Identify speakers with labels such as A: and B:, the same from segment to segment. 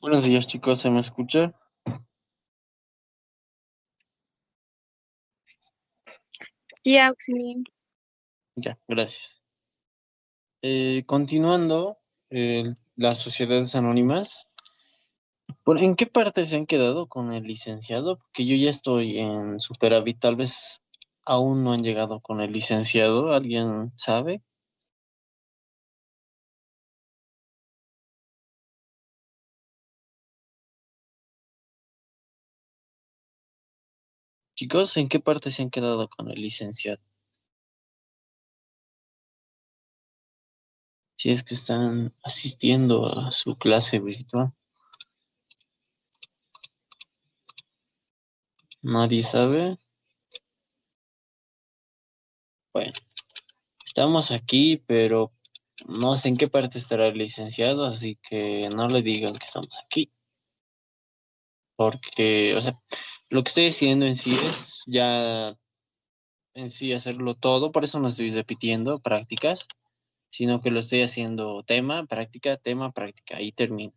A: Buenos días, chicos, ¿se me escucha?
B: Sí, Auxilio.
A: Ya, gracias. Continuando, las sociedades anónimas, ¿en qué parte se han quedado con el licenciado? Porque yo ya estoy en superávit, tal vez aún no han llegado con el licenciado, ¿alguien sabe? Chicos, ¿en qué parte se han quedado con el licenciado? Si es que están asistiendo a su clase virtual, nadie sabe. Bueno, estamos aquí, pero no sé en qué parte estará el licenciado, así que no le digan que estamos aquí, porque, o sea, lo que estoy haciendo en sí es ya en sí hacerlo todo, por eso no estoy repitiendo prácticas, sino que lo estoy haciendo tema, práctica, y termino.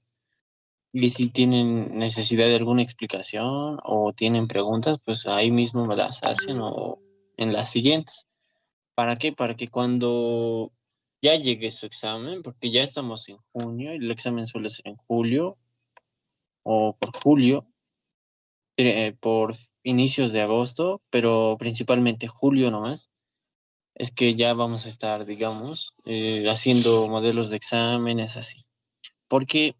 A: Y si tienen necesidad de alguna explicación o tienen preguntas, pues ahí mismo me las hacen o en las siguientes. ¿Para qué? Para que cuando ya llegue su examen, porque ya estamos en junio y el examen suele ser en julio o por julio, por inicios de agosto, pero principalmente julio nomás, es que ya vamos a estar, digamos, haciendo modelos de exámenes así. Porque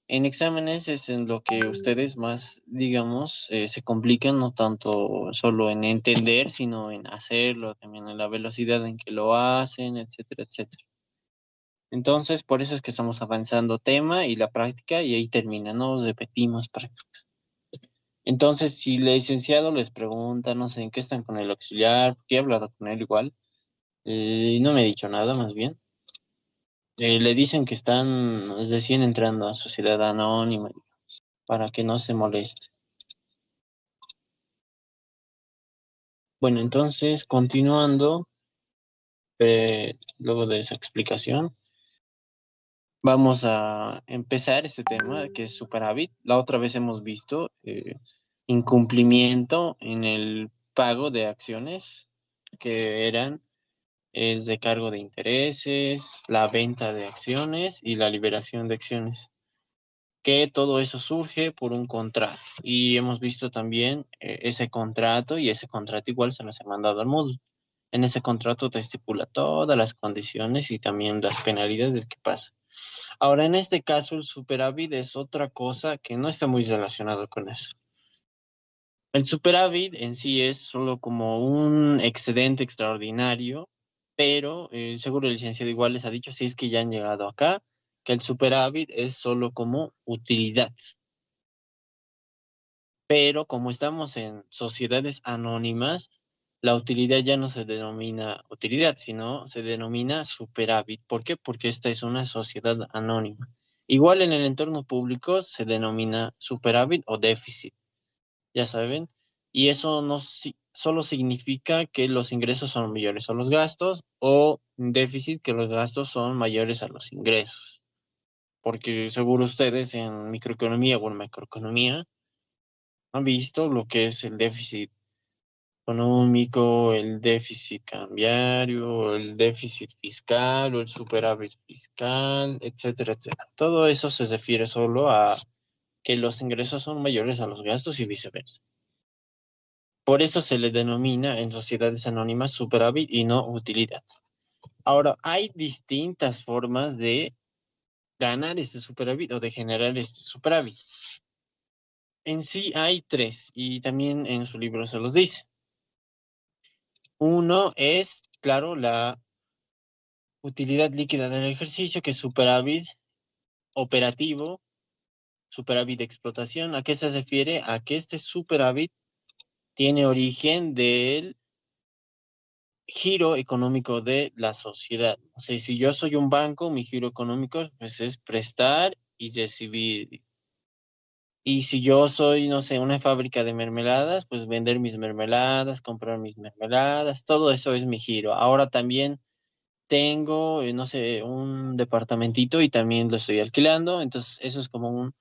A: en exámenes es en lo que ustedes más, digamos, se complican, no tanto solo en entender, sino en hacerlo, también en la velocidad en que lo hacen, etcétera, etcétera. Entonces, por eso es que estamos avanzando tema y la práctica y ahí termina, no repetimos prácticas. Entonces, si el licenciado les pregunta, no sé en qué están con el auxiliar, porque he hablado con él igual, y no me ha dicho nada más bien. Le dicen que están recién entrando a Sociedad Anónima para que no se moleste. Bueno, entonces, continuando, luego de esa explicación, vamos a empezar este tema que es superávit. La otra vez hemos visto incumplimiento en el pago de acciones que eran es de cargo de intereses, la venta de acciones y la liberación de acciones. Que todo eso surge por un contrato. Y hemos visto también ese contrato y ese contrato igual se nos ha mandado al módulo. En ese contrato te estipula todas las condiciones y también las penalidades que pasa. Ahora, en este caso, el superávit es otra cosa que no está muy relacionado con eso. El superávit en sí es solo como un excedente extraordinario, pero seguro el licenciado igual les ha dicho, si es que ya han llegado acá, que el superávit es solo como utilidad. Pero como estamos en sociedades anónimas, la utilidad ya no se denomina utilidad, sino se denomina superávit. ¿Por qué? Porque esta es una sociedad anónima. Igual en el entorno público se denomina superávit o déficit, ya saben, y eso no solo significa que los ingresos son mayores a los gastos o déficit que los gastos son mayores a los ingresos. Porque seguro ustedes en microeconomía o en macroeconomía han visto lo que es el déficit económico, el déficit cambiario, el déficit fiscal o el superávit fiscal, etcétera, etcétera. Todo eso se refiere solo a que los ingresos son mayores a los gastos y viceversa. Por eso se le denomina en sociedades anónimas superávit y no utilidad. Ahora, hay distintas formas de ganar este superávit o de generar este superávit. En sí hay tres y también en su libro se los dice. Uno es, claro, la utilidad líquida del ejercicio, que es superávit operativo, superávit de explotación. ¿A qué se refiere? A que este superávit tiene origen del giro económico de la sociedad. O sea, si yo soy un banco, mi giro económico pues, es prestar y recibir. Y si yo soy, no sé, una fábrica de mermeladas, pues vender mis mermeladas, comprar mis mermeladas, todo eso es mi giro. Ahora también tengo, no sé, un departamentito y también lo estoy alquilando, entonces eso es como un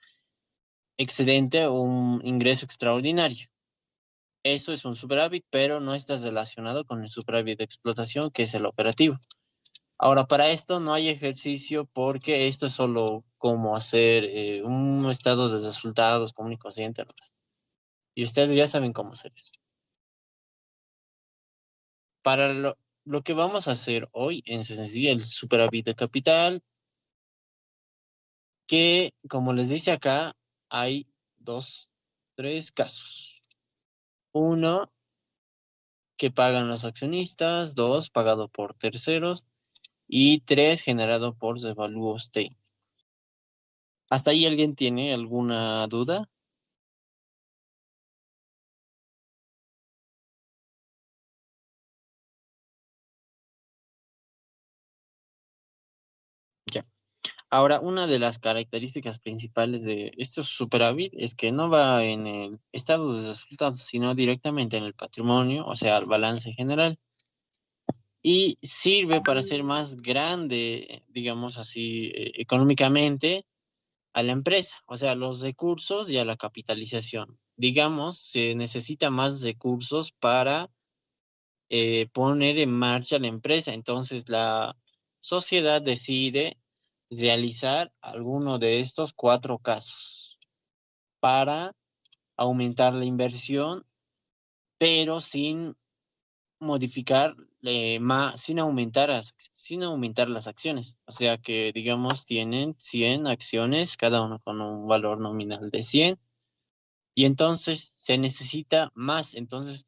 A: excedente o un ingreso extraordinario. Eso es un superávit, pero no está relacionado con el superávit de explotación, que es el operativo. Ahora, para esto no hay ejercicio porque esto es solo como hacer un estado de resultados común y corriente, nomás. Y ustedes ya saben cómo hacer eso. Para lo que vamos a hacer hoy en sencillo, el superávit de capital, que como les dice acá, hay tres casos. Uno, que pagan los accionistas; dos, pagado por terceros; y tres, generado por devaluos técnicos. ¿Hasta ahí alguien tiene alguna duda? Ya. Ahora, una de las características principales de estos superávit es que no va en el estado de resultados, sino directamente en el patrimonio, o sea, al balance general. Y sirve para hacer más grande, digamos así, económicamente a la empresa, o sea, los recursos y a la capitalización. Digamos, se necesita más recursos para poner en marcha la empresa. Entonces, la sociedad decide realizar alguno de estos cuatro casos para aumentar la inversión, pero sin modificar sin aumentar las acciones. O sea que, digamos, tienen 100 acciones, cada uno con un valor nominal de 100, y entonces se necesita más. Entonces,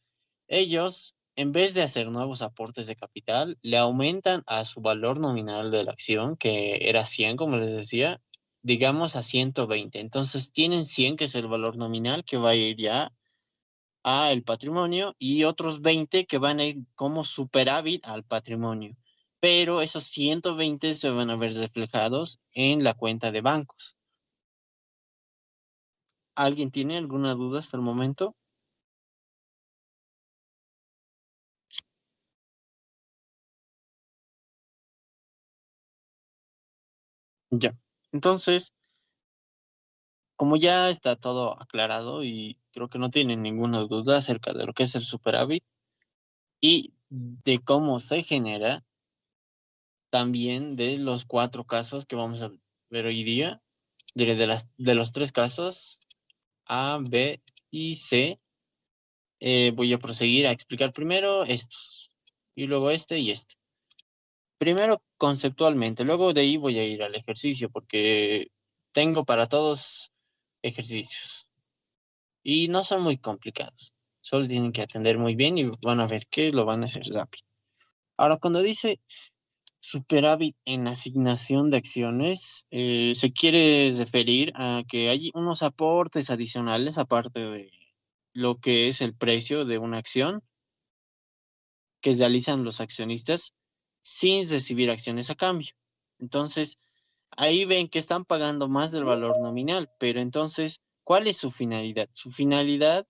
A: ellos, en vez de hacer nuevos aportes de capital, le aumentan a su valor nominal de la acción, que era 100, como les decía, digamos a 120. Entonces, tienen 100, que es el valor nominal, que va a ir ya a el patrimonio, y otros 20 que van a ir como superávit al patrimonio. Pero esos 120 se van a ver reflejados en la cuenta de bancos. ¿Alguien tiene alguna duda hasta el momento? Ya. Entonces, como ya está todo aclarado y creo que no tienen ninguna duda acerca de lo que es el superávit y de cómo se genera, también de los cuatro casos que vamos a ver hoy día, de los tres casos A, B y C, voy a proseguir a explicar primero estos y luego este y este. Primero conceptualmente, luego de ahí voy a ir al ejercicio porque tengo para todos ejercicios y no son muy complicados. Solo tienen que atender muy bien y van a ver que lo van a hacer rápido. Ahora, cuando dice superávit en asignación de acciones, se quiere referir a que hay unos aportes adicionales aparte de lo que es el precio de una acción que realizan los accionistas sin recibir acciones a cambio. Entonces, ahí ven que están pagando más del valor nominal, pero entonces, ¿cuál es su finalidad? Su finalidad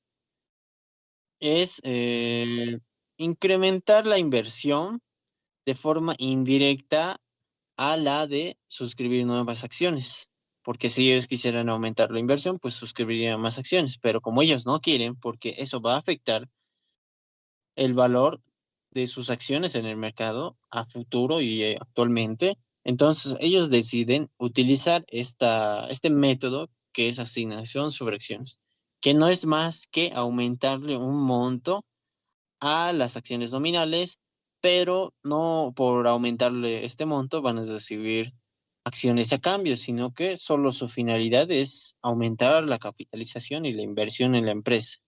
A: es incrementar la inversión de forma indirecta a la de suscribir nuevas acciones. Porque si ellos quisieran aumentar la inversión, pues suscribirían más acciones. Pero como ellos no quieren, porque eso va a afectar el valor de sus acciones en el mercado a futuro y actualmente, entonces ellos deciden utilizar este método, que es asignación sobre acciones, que no es más que aumentarle un monto a las acciones nominales, pero no por aumentarle este monto van a recibir acciones a cambio, sino que solo su finalidad es aumentar la capitalización y la inversión en la empresa.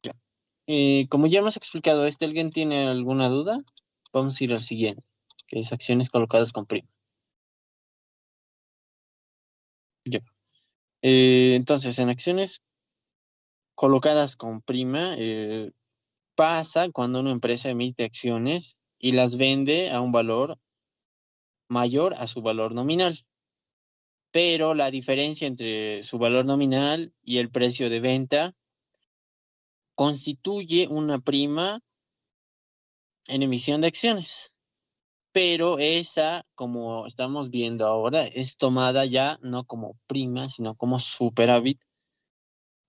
A: Ya. Como ya hemos explicado este, ¿alguien tiene alguna duda? Vamos a ir al siguiente, que es acciones colocadas con prima. Ya. Entonces, en acciones colocadas con prima, pasa cuando una empresa emite acciones y las vende a un valor mayor a su valor nominal, pero la diferencia entre su valor nominal y el precio de venta constituye una prima en emisión de acciones. pero esa, como estamos viendo ahora, es tomada ya no como prima, sino como superávit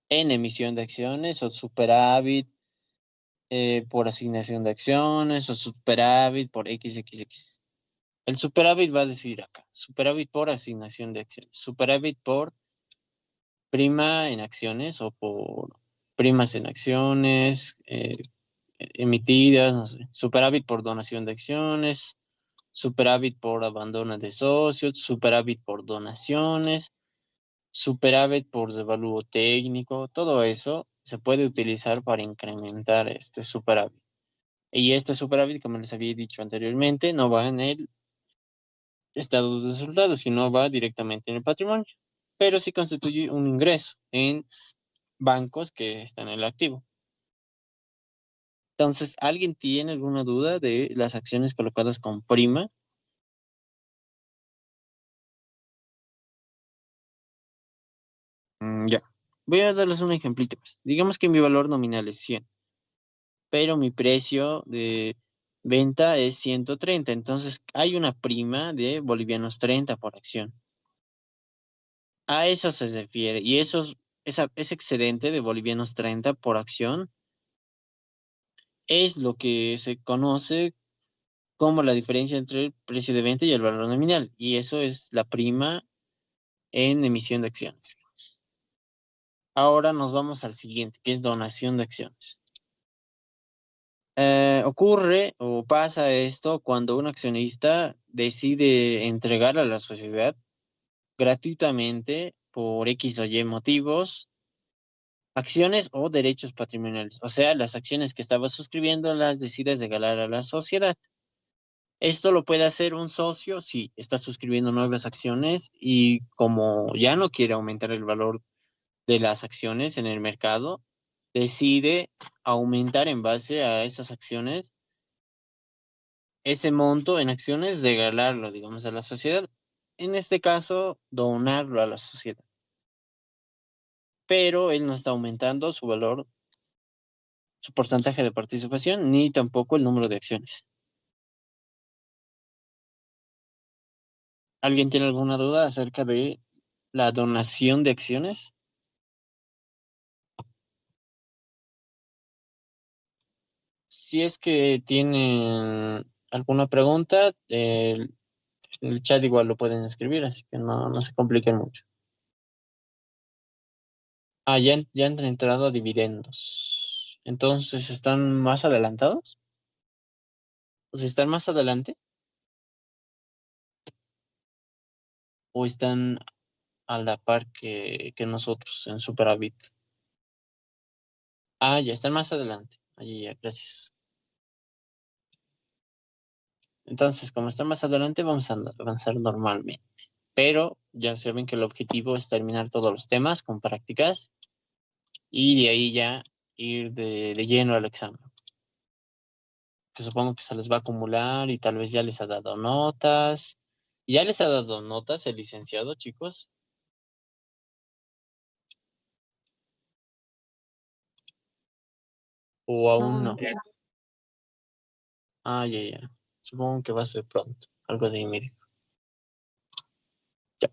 A: en emisión de acciones o superávit por asignación de acciones o superávit por XXX. El superávit va a decir acá, superávit por asignación de acciones, superávit por prima en acciones o por primas en acciones emitidas, no sé, superávit por donación de acciones, superávit por abandono de socios, superávit por donaciones, superávit por devalúo técnico, todo eso se puede utilizar para incrementar este superávit. Y este superávit, como les había dicho anteriormente, no va en el estado de resultados, sino va directamente en el patrimonio, pero sí constituye un ingreso en bancos que están en el activo. Entonces, ¿alguien tiene alguna duda de las acciones colocadas con prima? Ya. Voy a darles un ejemplito, pues. Digamos que mi valor nominal es 100, pero mi precio de venta es 130. Entonces, hay una prima de bolivianos 30 por acción. A eso se refiere. Y ese excedente de bolivianos 30 por acción es lo que se conoce como la diferencia entre el precio de venta y el valor nominal. Y eso es la prima en emisión de acciones. Ahora nos vamos al siguiente, que es donación de acciones. Ocurre o pasa esto cuando un accionista decide entregar a la sociedad gratuitamente por X o Y motivos acciones o derechos patrimoniales. O sea, las acciones que estaba suscribiendo las decide regalar a la sociedad. Esto lo puede hacer un socio si está suscribiendo nuevas acciones y como ya no quiere aumentar el valor de las acciones en el mercado, decide aumentar en base a esas acciones ese monto en acciones, regalarlo, digamos, a la sociedad. En este caso, donarlo a la sociedad. Pero él no está aumentando su valor, su porcentaje de participación, ni tampoco el número de acciones. ¿Alguien tiene alguna duda acerca de la donación de acciones? Si es que tienen alguna pregunta, el chat igual lo pueden escribir, así que no se compliquen mucho. Ah, ya han entrado a dividendos. Entonces, ¿están más adelantados? O sea, ¿están más adelante? ¿O están a la par que nosotros en superávit? Ah, ya están más adelante. Allí ya, gracias. Entonces, como están más adelante, vamos a avanzar normalmente. Pero ya saben que el objetivo es terminar todos los temas con prácticas y de ahí ya ir de lleno al examen. Que supongo que se les va a acumular y tal vez ya les ha dado notas. ¿Ya les ha dado notas el licenciado, chicos? ¿O aún no? Ah, ya. Supongo que va a ser pronto. Algo de inmediato. Ya.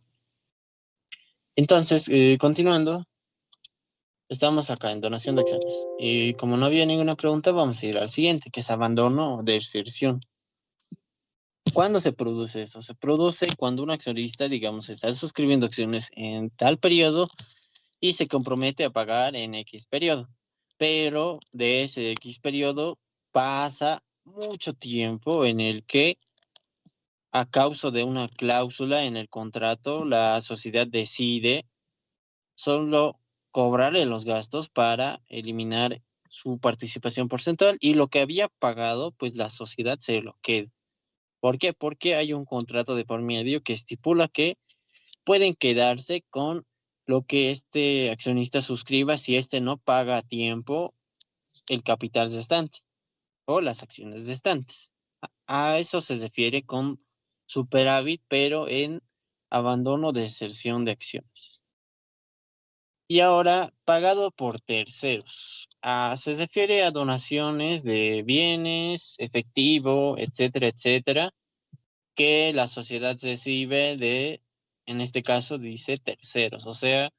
A: Entonces, continuando, estamos acá en donación de acciones. Y como no había ninguna pregunta, vamos a ir al siguiente, que es abandono o deserción. ¿Cuándo se produce eso? Se produce cuando un accionista, digamos, está suscribiendo acciones en tal periodo y se compromete a pagar en X periodo. Pero de ese X periodo pasa mucho tiempo en el que, a causa de una cláusula en el contrato, la sociedad decide solo cobrarle los gastos para eliminar su participación porcentual y lo que había pagado, pues la sociedad se lo queda. ¿Por qué? Porque hay un contrato de por medio que estipula que pueden quedarse con lo que este accionista suscriba si este no paga a tiempo el capital restante o las acciones restantes. A eso se refiere con superávit, pero en abandono de deserción de acciones. Y ahora, pagado por terceros. Se refiere a donaciones de bienes, efectivo, etcétera, etcétera, que la sociedad recibe de, en este caso dice terceros, o sea,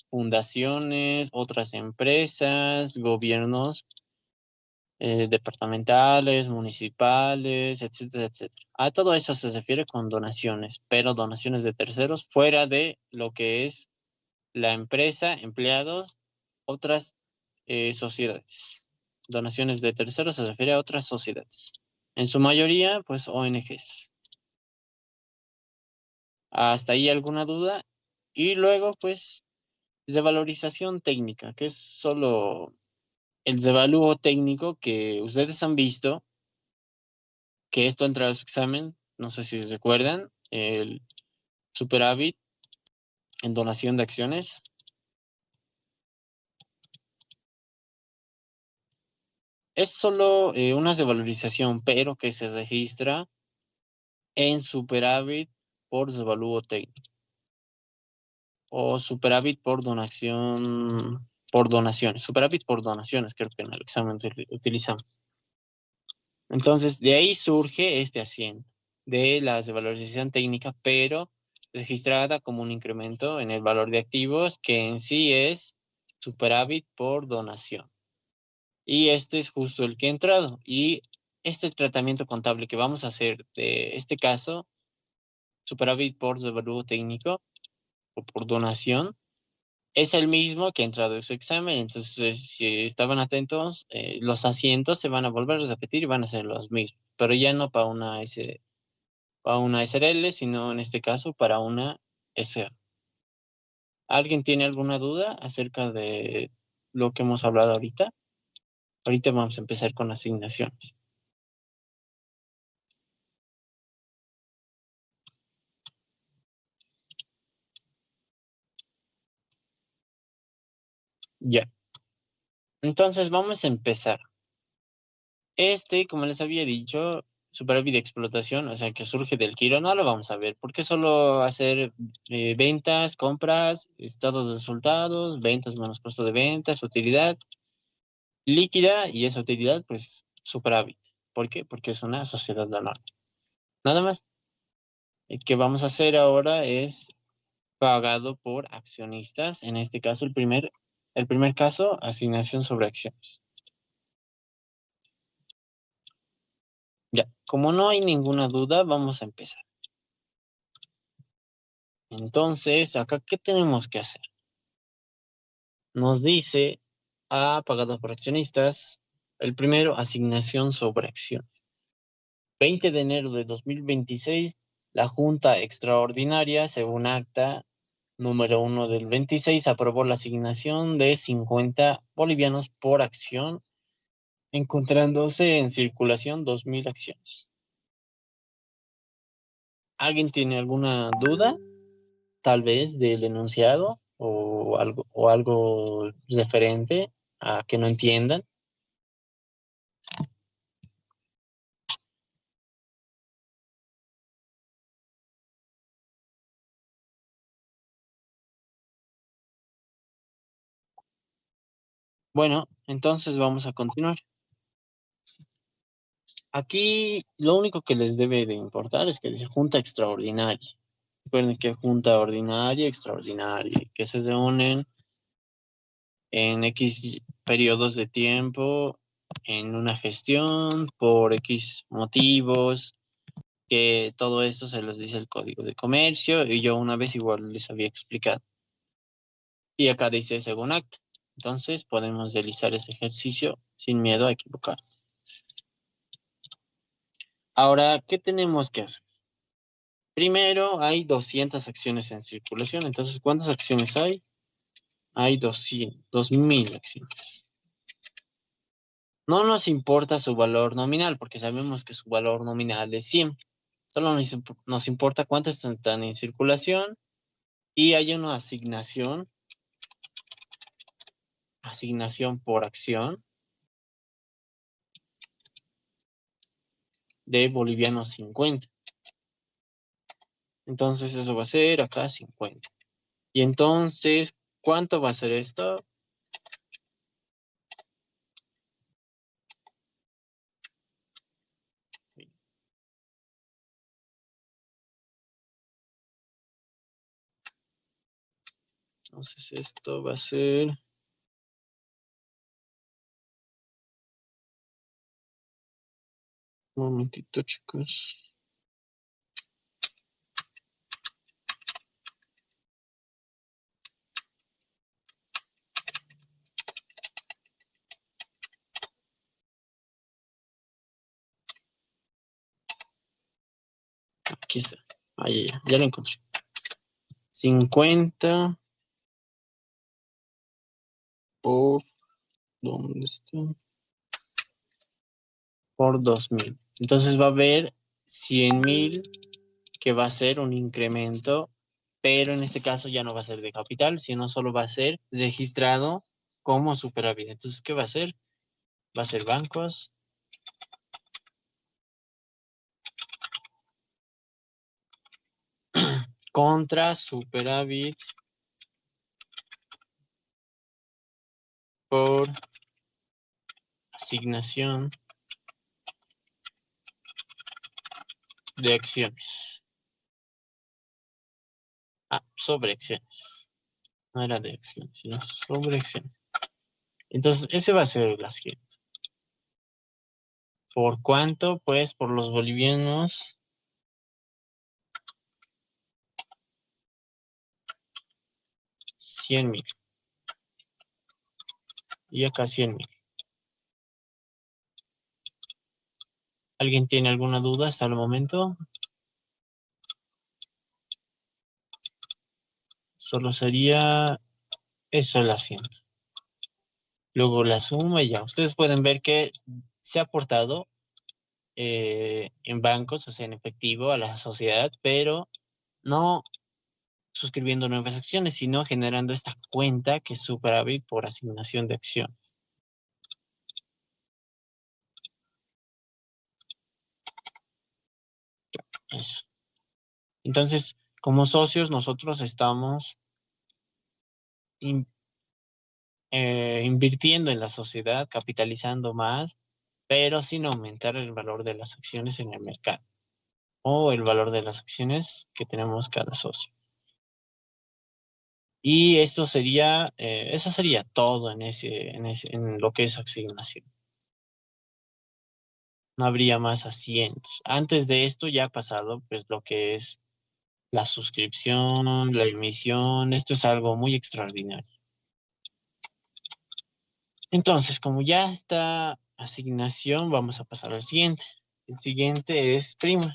A: fundaciones, otras empresas, gobiernos departamentales, municipales, etcétera, etcétera. A todo eso se refiere con donaciones, pero donaciones de terceros fuera de lo que es la empresa, empleados, otras sociedades. Donaciones de terceros se refiere a otras sociedades. En su mayoría, pues ONGs. ¿Hasta ahí alguna duda? Y luego, pues, de valorización técnica, que es solo el devalúo técnico que ustedes han visto, que esto entra a su examen, no sé si recuerdan, el superávit en donación de acciones. Es solo una revalorización, pero que se registra en superávit por devalúo técnico o superávit por donación, por donaciones, superávit por donaciones, creo que en el examen utilizamos. Entonces, de ahí surge este asiento de la revalorización técnica, pero registrada como un incremento en el valor de activos, que en sí es superávit por donación. Y este es justo el que ha entrado. Y este tratamiento contable que vamos a hacer de este caso, superávit por devalúo técnico o por donación, es el mismo que ha entrado en su examen. Entonces, si estaban atentos, los asientos se van a volver a repetir y van a ser los mismos, pero ya no para para una SRL, sino en este caso para una SA. ¿Alguien tiene alguna duda acerca de lo que hemos hablado ahorita? Ahorita vamos a empezar con asignaciones. Ya. Entonces vamos a empezar. Como les había dicho, superávit de explotación, o sea, que surge del giro, no lo vamos a ver, porque solo hacer ventas, compras, estados de resultados, ventas menos costo de ventas, utilidad líquida y esa utilidad, pues, superávit. ¿Por qué? Porque es una sociedad anual. Nada más. El que vamos a hacer ahora es pagado por accionistas, en este caso el primer caso, asignación sobre acciones. Ya, como no hay ninguna duda, vamos a empezar. Entonces, acá, ¿qué tenemos que hacer? Nos dice A pagado por accionistas, el primero, asignación sobre acciones. 20 de enero de 2026, la Junta Extraordinaria, según acta número 1 del 26, aprobó la asignación de 50 bolivianos por acción, encontrándose en circulación 2.000 acciones. ¿Alguien tiene alguna duda? Tal vez del enunciado o algo referente a que no entiendan. Bueno, entonces vamos a continuar. Aquí lo único que les debe de importar es que dice junta extraordinaria. Recuerden que junta ordinaria, extraordinaria, que se reúnen en X periodos de tiempo en una gestión por X motivos, que todo esto se los dice el Código de Comercio y yo una vez igual les había explicado. Y acá dice según acta. Entonces podemos realizar ese ejercicio sin miedo a equivocar. Ahora, ¿qué tenemos que hacer? Primero, hay 200 acciones en circulación. Entonces, ¿cuántas acciones hay? Hay 2.000 acciones. No nos importa su valor nominal, porque sabemos que su valor nominal es 100. Solo nos importa cuántas están en circulación y hay una asignación por acción de bolivianos 50. Entonces, eso va a ser acá 50. Y entonces, ¿cuánto va a ser esto? Entonces esto va a ser... Un momentito, chicos. Aquí está. Ahí ya lo encontré. 50 por... ¿Dónde está? Por 2000. Entonces va a haber 100,000 que va a ser un incremento, pero en este caso ya no va a ser de capital, sino solo va a ser registrado como superávit. Entonces, ¿qué va a ser? Va a ser bancos contra superávit por asignación de acciones. Sobre acciones. No era de acciones, sino sobre acciones. Entonces, ese va a ser la siguiente. ¿Por cuánto? Pues por los bolivianos 100,000. Y acá 100,000. ¿Alguien tiene alguna duda hasta el momento? Solo sería eso el asiento. Luego la suma y ya. Ustedes pueden ver que se ha aportado en bancos, o sea, en efectivo a la sociedad, pero no suscribiendo nuevas acciones, sino generando esta cuenta que es superávit por asignación de acción. Eso. Entonces, como socios, nosotros estamos invirtiendo en la sociedad, capitalizando más, pero sin aumentar el valor de las acciones en el mercado o el valor de las acciones que tenemos cada socio. Y esto sería, eso sería todo en lo que es asignación. No habría más asientos. Antes de esto ya ha pasado pues lo que es la suscripción, la emisión. Esto es algo muy extraordinario. Entonces, como ya está asignación, vamos a pasar al siguiente. El siguiente es prima.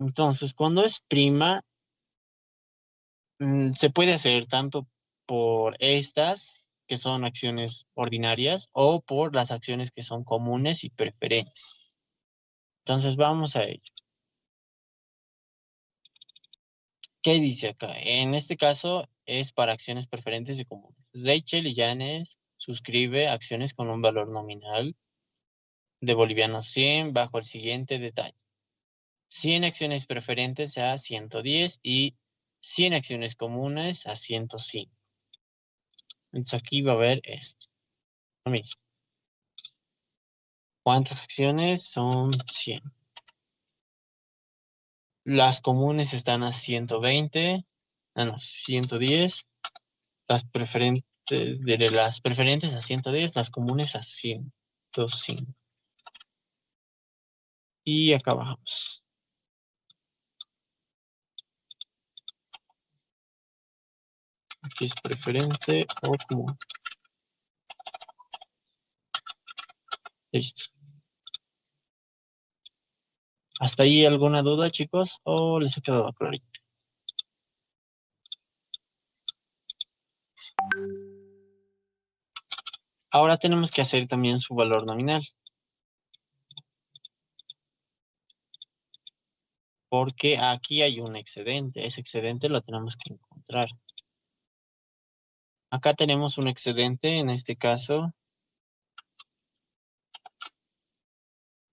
A: Entonces, cuando es prima, se puede hacer tanto por estas, que son acciones ordinarias, o por las acciones que son comunes y preferentes. Entonces, vamos a ello. ¿Qué dice acá? En este caso es para acciones preferentes y comunes. Rachel y Janes suscribe acciones con un valor nominal de bolivianos 100 bajo el siguiente detalle. 100 acciones preferentes a 110 y 100 acciones comunes a 105. Entonces aquí va a haber esto. Lo mismo. ¿Cuántas acciones? Son 100. Las comunes están a 120. No, 110. Las preferentes a 110, las comunes a 105. Y acá bajamos. Aquí es preferente o común. Listo. ¿Hasta ahí alguna duda, chicos? ¿O les ha quedado clarito? Ahora tenemos que hacer también su valor nominal. Porque aquí hay un excedente. Ese excedente lo tenemos que encontrar. Acá tenemos un excedente, en este caso,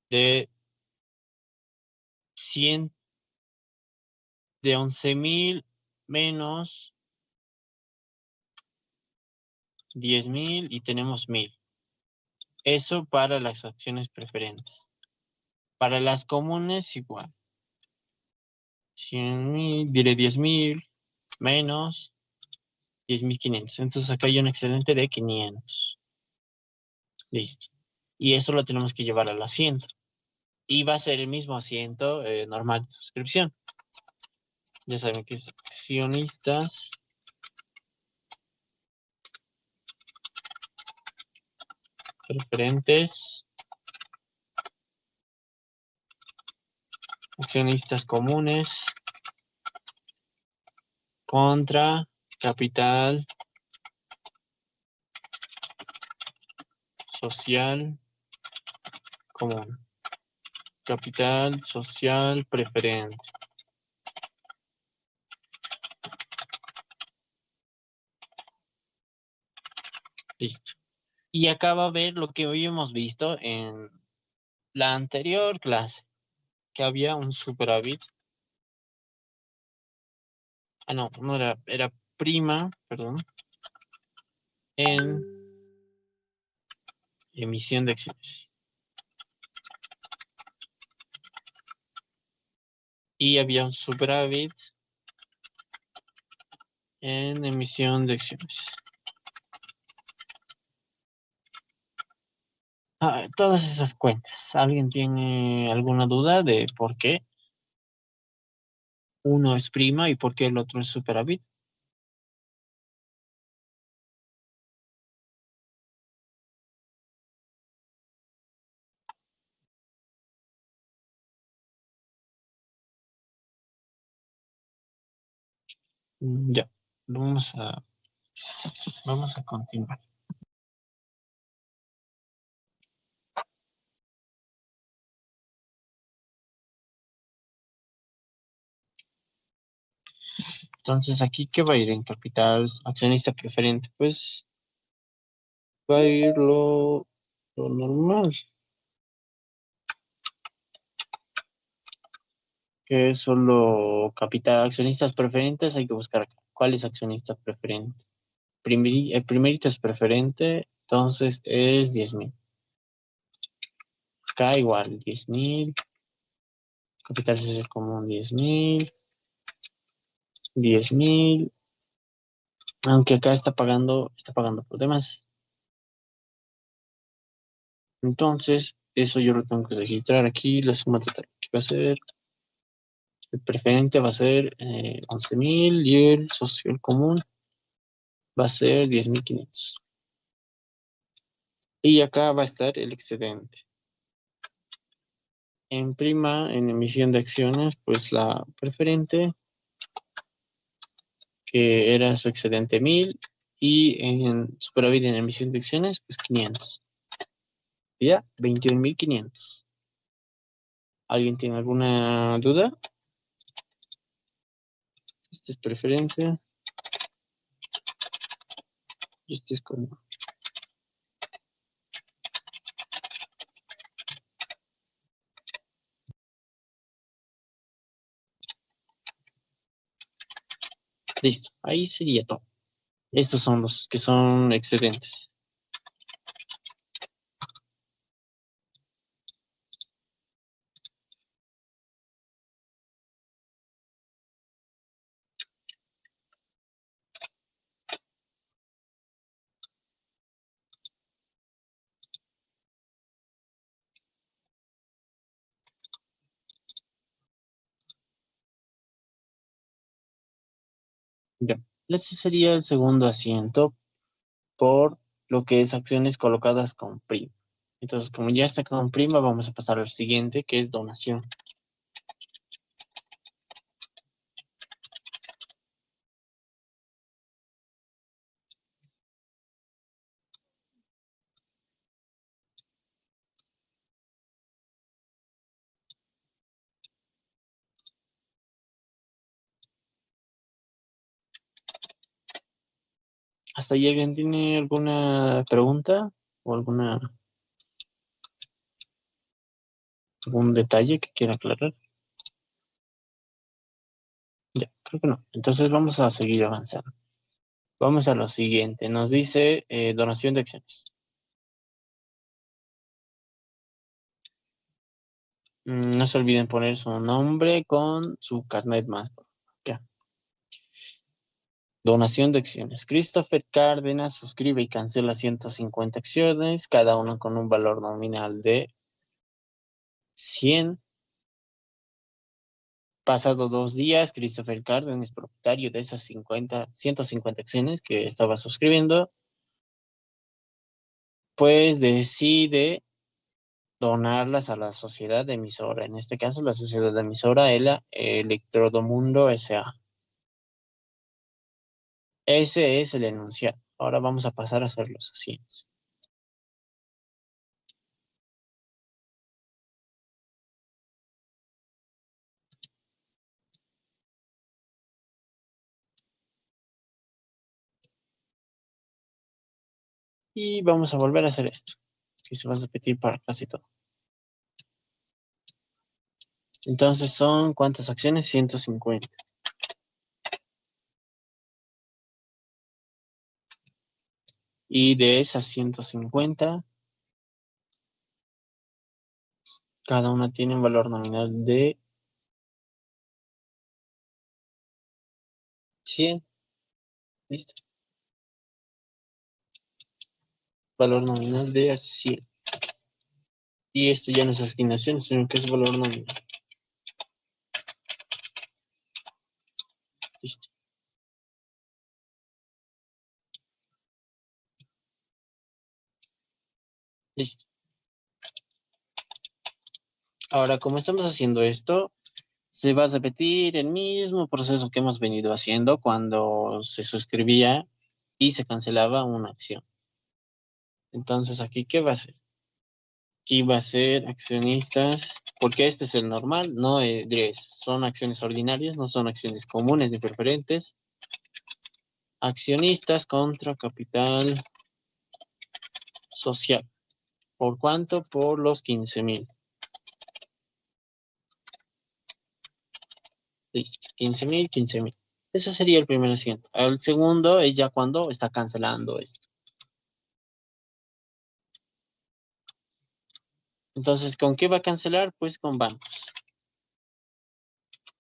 A: de 11,000 menos 10,000 y tenemos 1,000. Eso para las acciones preferentes. Para las comunes igual. 100.000, diré 10.000 menos 10.500. Entonces acá hay un excedente de 500. Listo. Y eso lo tenemos que llevar al asiento. Y va a ser el mismo asiento normal de suscripción. Ya saben que es accionistas preferentes, accionistas comunes contra capital social común. Capital social preferente. Listo. Y acá va a ver lo que hoy hemos visto en la anterior clase, que había un superávit. Ah, no, no era prima, perdón, en emisión de acciones. Y había un superávit en emisión de acciones. Todas esas cuentas. ¿Alguien tiene alguna duda de por qué uno es prima y por qué el otro es superávit? Ya, vamos a continuar. Entonces, ¿aquí qué va a ir en capital accionista preferente? Pues va a ir lo normal, que es solo capital accionistas preferentes. Hay que buscar acá. ¿Cuál es accionista preferente? El primerito es preferente, entonces es 10.000. Acá igual, 10.000. Capital social común, 10.000. 10.000. Aunque acá está pagando por demás. Entonces, eso yo lo tengo que registrar aquí. La suma total que va a ser, el preferente va a ser 11.000 y el social común va a ser 10.500. Y acá va a estar el excedente. En prima, en emisión de acciones, pues la preferente, que era su excedente 1.000, y en superávit en emisión de acciones, pues 500. Ya, 21.500. ¿Alguien tiene alguna duda? Este es preferente. Y este es como... Listo, ahí sería todo. Estos son los que son excedentes. Ya. Ese sería el segundo asiento por lo que es acciones colocadas con prima. Entonces, como ya está con prima, vamos a pasar al siguiente, que es donación. ¿Hasta ahí alguien tiene alguna pregunta o algún detalle que quiera aclarar? Ya, creo que no. Entonces vamos a seguir avanzando. Vamos a lo siguiente. Nos dice donación de acciones. No se olviden poner su nombre con su carnet más. Ya. Donación de acciones. Christopher Cárdenas suscribe y cancela 150 acciones, cada una con un valor nominal de 100. Pasado 2 días, Christopher Cárdenas, propietario de esas 150 acciones que estaba suscribiendo, pues decide donarlas a la sociedad emisora. En este caso, la sociedad emisora es la Electrodomundo S.A. Ese es el enunciado. Ahora vamos a pasar a hacer los asientos. Y vamos a volver a hacer esto, que se va a repetir para casi todo. Entonces son, ¿cuántas acciones? 150. Y de esas 150, cada una tiene un valor nominal de 100. ¿Listo? Valor nominal de 100. Y esto ya no es asignación, sino que es valor nominal. Listo. Listo. Ahora, como estamos haciendo esto, se va a repetir el mismo proceso que hemos venido haciendo cuando se suscribía y se cancelaba una acción. Entonces, aquí, ¿qué va a ser? Aquí va a ser accionistas, porque este es el normal, no son acciones ordinarias, no son acciones comunes ni preferentes. Accionistas contra capital social. ¿Por cuánto? Por los 15.000. Listo, 15.000, 15.000. Ese sería el primer asiento. El segundo es ya cuando está cancelando esto. Entonces, ¿con qué va a cancelar? Pues con bancos.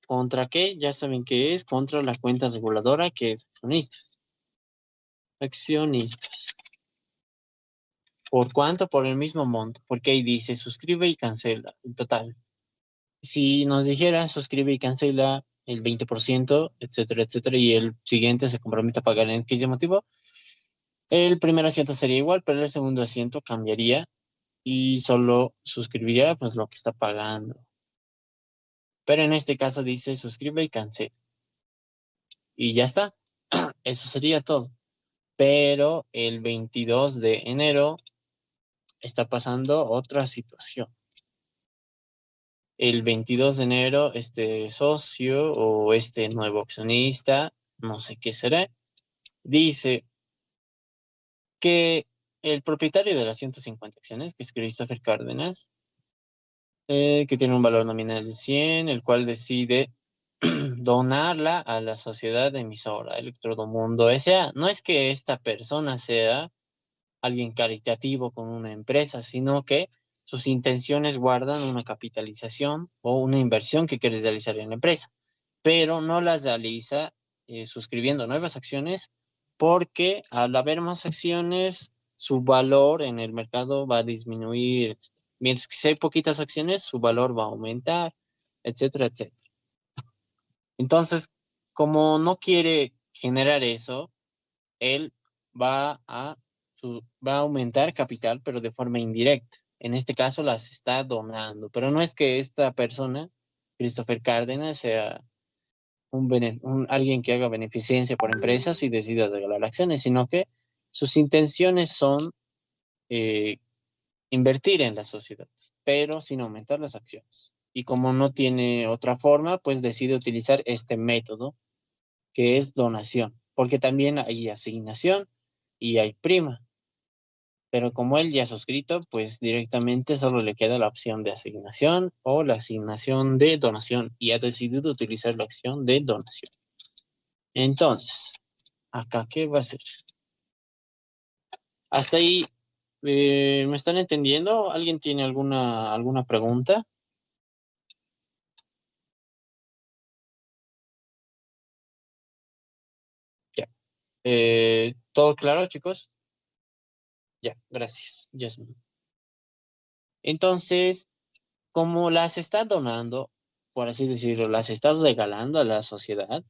A: ¿Contra qué? Ya saben qué es. Contra la cuenta reguladora, que es accionistas. Accionistas. ¿Por cuánto? Por el mismo monto. Porque ahí dice suscribe y cancela el total. Si nos dijera suscribe y cancela el 20%, etcétera, etcétera, y el siguiente se compromete a pagar en X motivo, el primer asiento sería igual, pero el segundo asiento cambiaría y solo suscribiría pues lo que está pagando. Pero en este caso dice suscribe y cancela. Y ya está. Eso sería todo. Pero el 22 de enero está pasando otra situación. El 22 de enero, este socio o este nuevo accionista, no sé qué será, dice que el propietario de las 150 acciones, que es Christopher Cárdenas, que tiene un valor nominal de 100, el cual decide donarla a la sociedad emisora Electrodomundo S.A. No es que esta persona sea alguien caritativo con una empresa, sino que sus intenciones guardan una capitalización o una inversión que quiere realizar en la empresa, pero no las realiza suscribiendo nuevas acciones porque al haber más acciones, su valor en el mercado va a disminuir, mientras que si hay poquitas acciones, su valor va a aumentar, etcétera, etcétera. Entonces, como no quiere generar eso, él va a, va a aumentar capital, pero de forma indirecta. En este caso las está donando, pero no es que esta persona, Christopher Cárdenas, sea alguien que haga beneficencia por empresas y decida regalar acciones, sino que sus intenciones son eh, invertir en la sociedad, pero sin aumentar las acciones. Y como no tiene otra forma, pues decide utilizar este método que es donación, porque también hay asignación y hay prima. Pero como él ya ha suscrito, pues directamente solo le queda la opción de asignación o la asignación de donación y ha decidido utilizar la opción de donación. Entonces, acá, ¿qué va a hacer? Hasta ahí, ¿me están entendiendo? ¿Alguien tiene alguna pregunta? ¿Todo claro, chicos? Ya, gracias, Jasmine. Entonces, como las estás donando, por así decirlo, las estás regalando a la sociedad,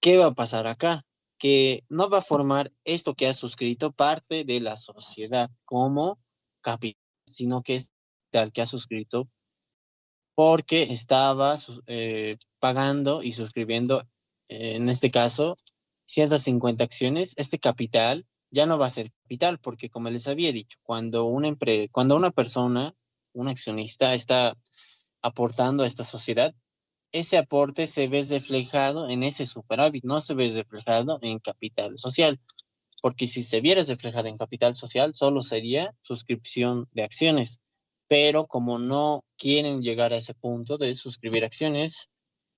A: ¿qué va a pasar acá? Que no va a formar esto que has suscrito parte de la sociedad como capital, sino que es tal que has suscrito porque estaba pagando y suscribiendo, en este caso, 150 acciones. Este capital ya no va a ser capital, porque como les había dicho, cuando una persona, un accionista, está aportando a esta sociedad, ese aporte se ve reflejado en ese superávit, no se ve reflejado en capital social, porque si se viera reflejado en capital social, solo sería suscripción de acciones. Pero como no quieren llegar a ese punto de suscribir acciones,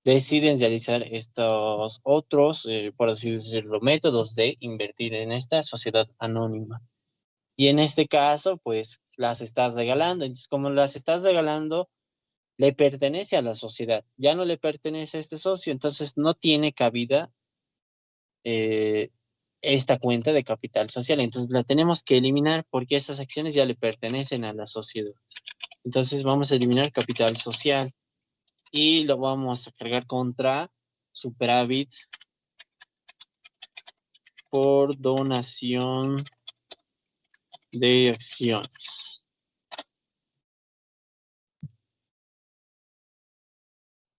A: deciden realizar estos otros, por así decirlo, métodos de invertir en esta sociedad anónima. Y en este caso, pues las estás regalando. Entonces, como las estás regalando, le pertenece a la sociedad, ya no le pertenece a este socio, entonces no tiene cabida eh, esta cuenta de capital social. Entonces la tenemos que eliminar porque esas acciones ya le pertenecen a la sociedad. Entonces vamos a eliminar capital social y lo vamos a cargar contra superávit por donación de acciones.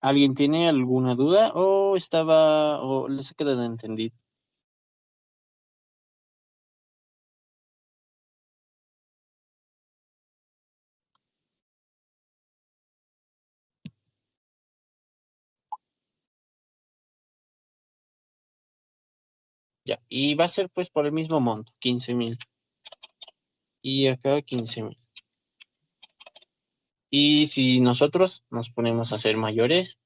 A: ¿Alguien tiene alguna duda o les ha quedado entendido? Ya, y va a ser pues por el mismo monto, 15,000. Y acá 15,000. Y si nosotros nos ponemos a ser mayores,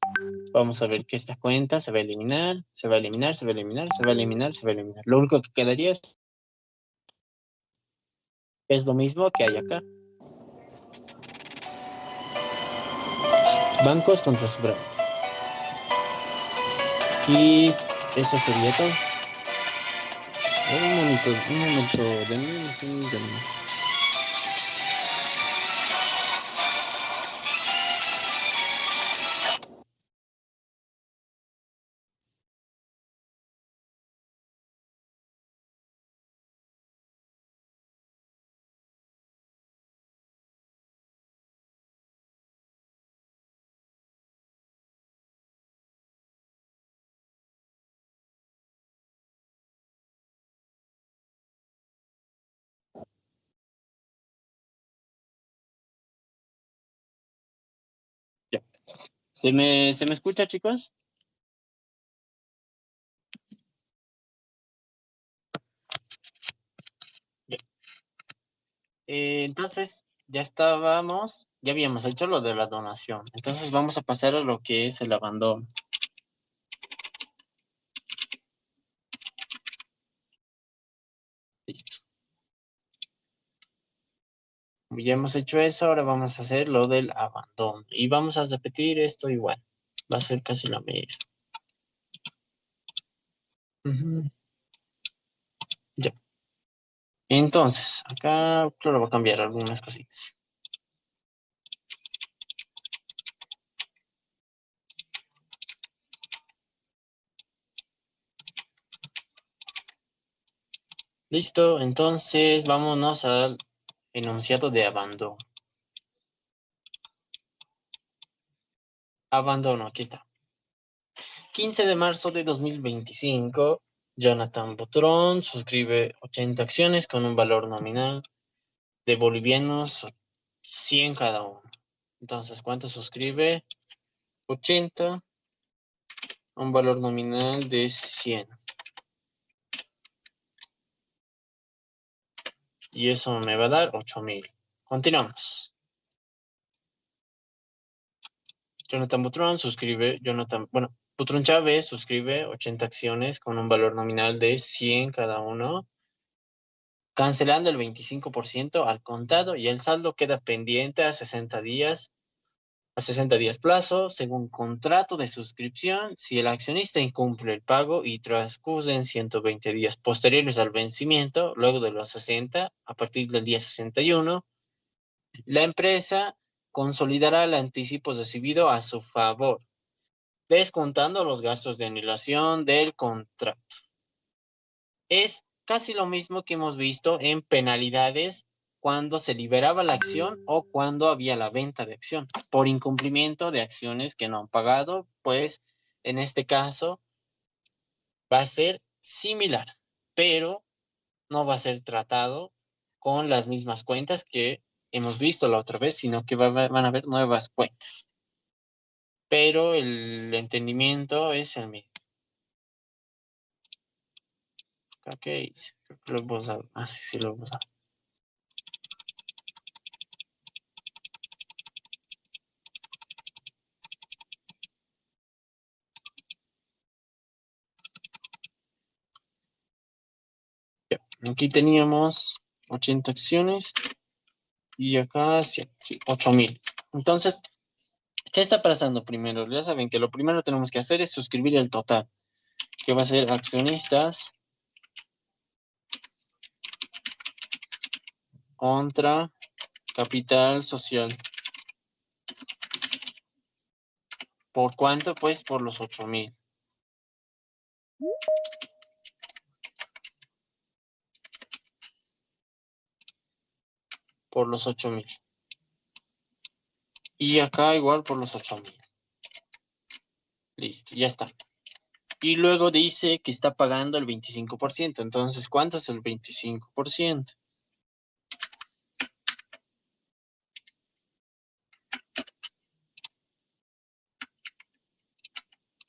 A: vamos a ver que esta cuenta se va a eliminar, se va a eliminar, se va a eliminar, se va a eliminar, se va a eliminar. Lo único que quedaría es lo mismo que hay acá. Bancos contra superávit. Y eso sería todo. Un momento, denme. Ya. ¿Se me escucha, chicos? Ya. Entonces, ya habíamos hecho lo de la donación. Entonces vamos a pasar a lo que es el abandono. Listo. Ya hemos hecho eso, ahora vamos a hacer lo del abandono. Y vamos a repetir esto igual. Va a ser casi lo mismo. Ujú. Ya. Entonces, acá, claro, va a cambiar algunas cositas. Listo, entonces vámonos al enunciado de abandono. Abandono, aquí está. 15 de marzo de 2025, Jonathan Butrón suscribe 80 acciones con un valor nominal de bolivianos 100 cada uno. Entonces, ¿cuánto suscribe? 80, un valor nominal de 100. Y eso me va a dar 8,000. Continuamos. Butrón Chávez suscribe 80 acciones con un valor nominal de 100 cada uno, cancelando el 25% al contado y el saldo queda pendiente a 60 días a 60 días plazo, según contrato de suscripción, si el accionista incumple el pago y transcurren 120 días posteriores al vencimiento, luego de los 60, a partir del día 61, la empresa consolidará el anticipo recibido a su favor, descontando los gastos de anulación del contrato. Es casi lo mismo que hemos visto en penalidades cuando se liberaba la acción o cuando había la venta de acción por incumplimiento de acciones que no han pagado, pues en este caso va a ser similar, pero no va a ser tratado con las mismas cuentas que hemos visto la otra vez, sino que van a haber nuevas cuentas. Pero el entendimiento es el mismo. Ok, creo que lo hemos dado. Ah, sí, sí lo hemos dado. Aquí teníamos 80 acciones y acá 8,000. Entonces, ¿qué está pasando primero? Ya saben que lo primero que tenemos que hacer es suscribir el total, que va a ser accionistas contra capital social. ¿Por cuánto? Pues por los 8,000. Por los 8,000. Y acá igual por los 8,000. Listo, ya está. Y luego dice que está pagando el 25%. Entonces, ¿cuánto es el 25%?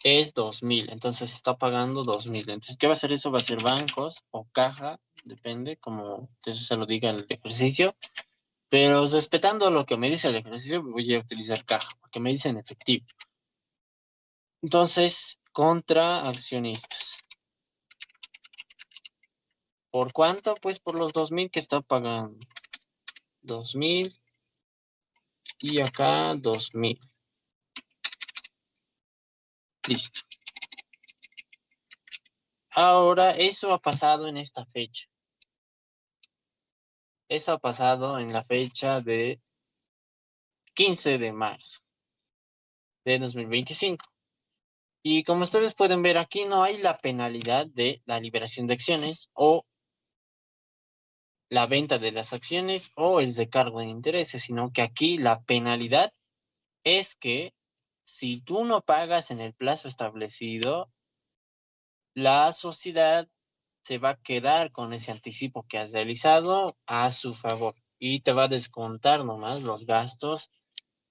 A: Es 2,000. Entonces está pagando 2,000. Entonces, ¿qué va a hacer eso? Va a ser bancos o caja, depende, como se lo diga el ejercicio. Pero respetando lo que me dice el ejercicio, voy a utilizar caja, porque me dicen efectivo. Entonces, contra accionistas. ¿Por cuánto? Pues por los 2,000 que está pagando. 2,000 y acá 2,000. Listo. Ahora, eso ha pasado en esta fecha. Eso ha pasado en la fecha de 15 de marzo de 2025. Y como ustedes pueden ver, aquí no hay la penalidad de la liberación de acciones o la venta de las acciones o el recargo de intereses, sino que aquí la penalidad es que si tú no pagas en el plazo establecido, la sociedad se va a quedar con ese anticipo que has realizado a su favor y te va a descontar nomás los gastos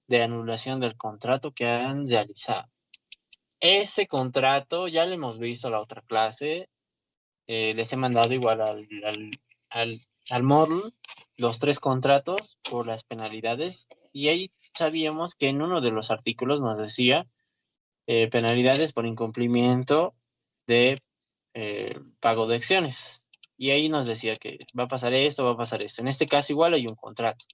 A: de anulación del contrato que han realizado. Ese contrato ya lo hemos visto en la otra clase. Les he mandado igual al módulo los 3 contratos por las penalidades y ahí sabíamos que en uno de los artículos nos decía penalidades por incumplimiento de pago de acciones. Y ahí nos decía que va a pasar esto, va a pasar esto. En este caso igual hay un contrato.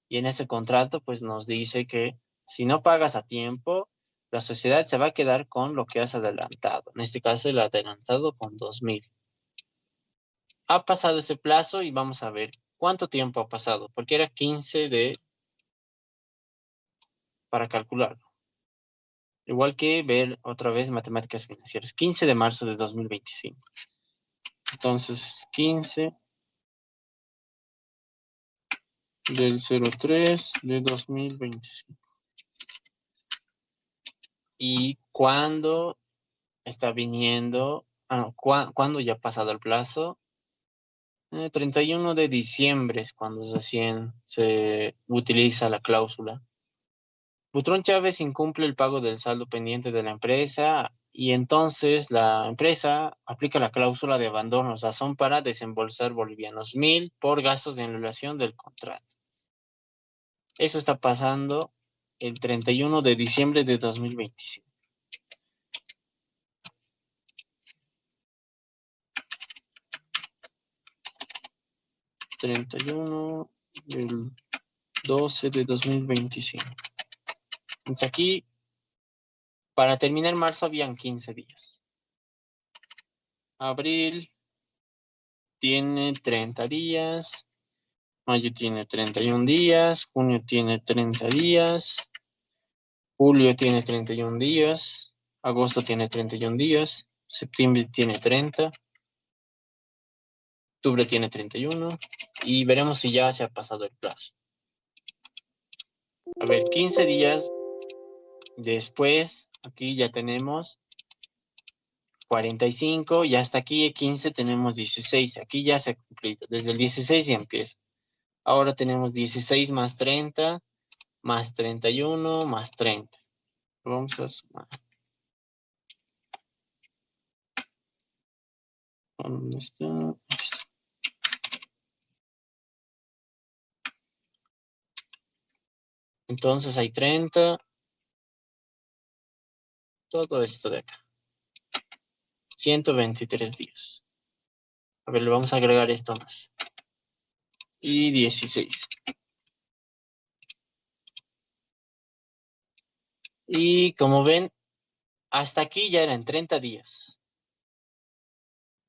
A: Y en ese contrato pues nos dice que si no pagas a tiempo, la sociedad se va a quedar con lo que has adelantado. En este caso el adelantado con 2,000. Ha pasado ese plazo y vamos a ver cuánto tiempo ha pasado, porque era 15 para calcularlo. Igual que ver otra vez matemáticas financieras. 15 de marzo de 2025. Entonces, 15 del 03 de 2025. ¿Y cuándo está viniendo? ¿Cuándo ya ha pasado el plazo? 31 de diciembre es cuando recién se utiliza la cláusula. Butrón Chávez incumple el pago del saldo pendiente de la empresa y entonces la empresa aplica la cláusula de abandono razón para desembolsar bolivianos 1,000 por gastos de anulación del contrato. Eso está pasando el 31 de diciembre de 2025. ...31 del 12 de 2025. Entonces aquí, para terminar marzo, habían 15 días. Abril tiene 30 días. Mayo tiene 31 días. Junio tiene 30 días. Julio tiene 31 días. Agosto tiene 31 días. Septiembre tiene 30. Octubre tiene 31. Y veremos si ya se ha pasado el plazo. A ver, 15 días después, aquí ya tenemos 45 y hasta aquí 15 tenemos 16. Aquí ya se ha cumplido. Desde el 16 ya empieza. Ahora tenemos 16 más 30, más 31, más 30. Vamos a sumar. ¿Dónde está? Entonces hay 30. Todo esto de acá. 123 días. A ver, le vamos a agregar esto más. Y 16. Y como ven, hasta aquí ya eran 30 días.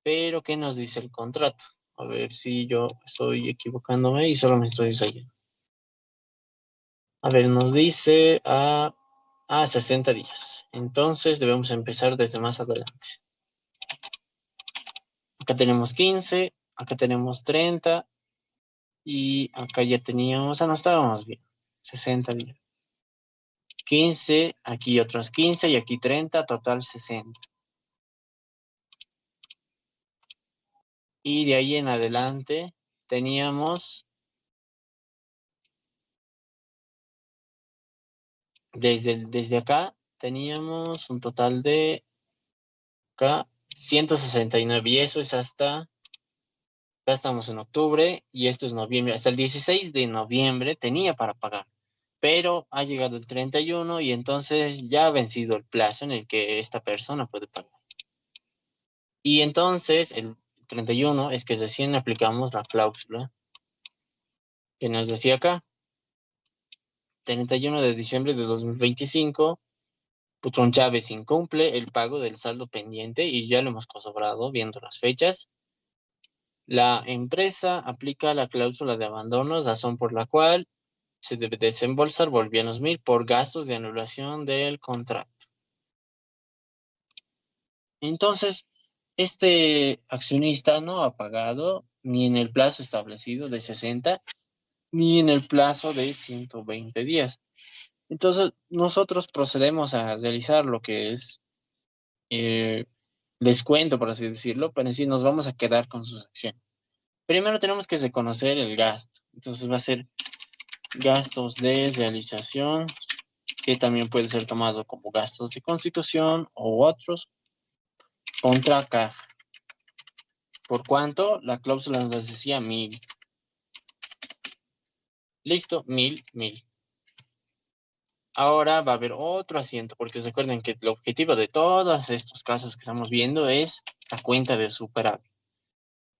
A: Pero, ¿qué nos dice el contrato? A ver si yo estoy equivocándome y solo me estoy saliendo. A ver, nos dice a 60 días. Entonces debemos empezar desde más adelante. Acá tenemos 15, acá tenemos 30 y acá ya teníamos, no estábamos bien, 60 días. 15, aquí otros 15 y aquí 30, total 60. Y de ahí en adelante teníamos, desde acá, teníamos un total de acá 169 y eso es hasta, ya estamos en octubre y esto es noviembre. Hasta el 16 de noviembre tenía para pagar, pero ha llegado el 31 y entonces ya ha vencido el plazo en el que esta persona puede pagar. Y entonces el 31 es que recién aplicamos la cláusula que nos decía acá. 31 de diciembre de 2025, Putrón Chávez incumple el pago del saldo pendiente y ya lo hemos cobrado viendo las fechas. La empresa aplica la cláusula de abandono, razón por la cual se debe desembolsar bolivianos 1000 por gastos de anulación del contrato. Entonces, este accionista no ha pagado ni en el plazo establecido de 60 ni en el plazo de 120 días. Entonces, nosotros procedemos a realizar lo que es descuento, por así decirlo, para decir, nos vamos a quedar con sus acciones. Primero tenemos que reconocer el gasto. Entonces va a ser gastos de realización, que también puede ser tomado como gastos de constitución u otros, contra caja. ¿Por cuánto? La cláusula nos decía 1000. Listo, 1000. Ahora va a haber otro asiento, porque recuerden que el objetivo de todos estos casos que estamos viendo es la cuenta de superávit.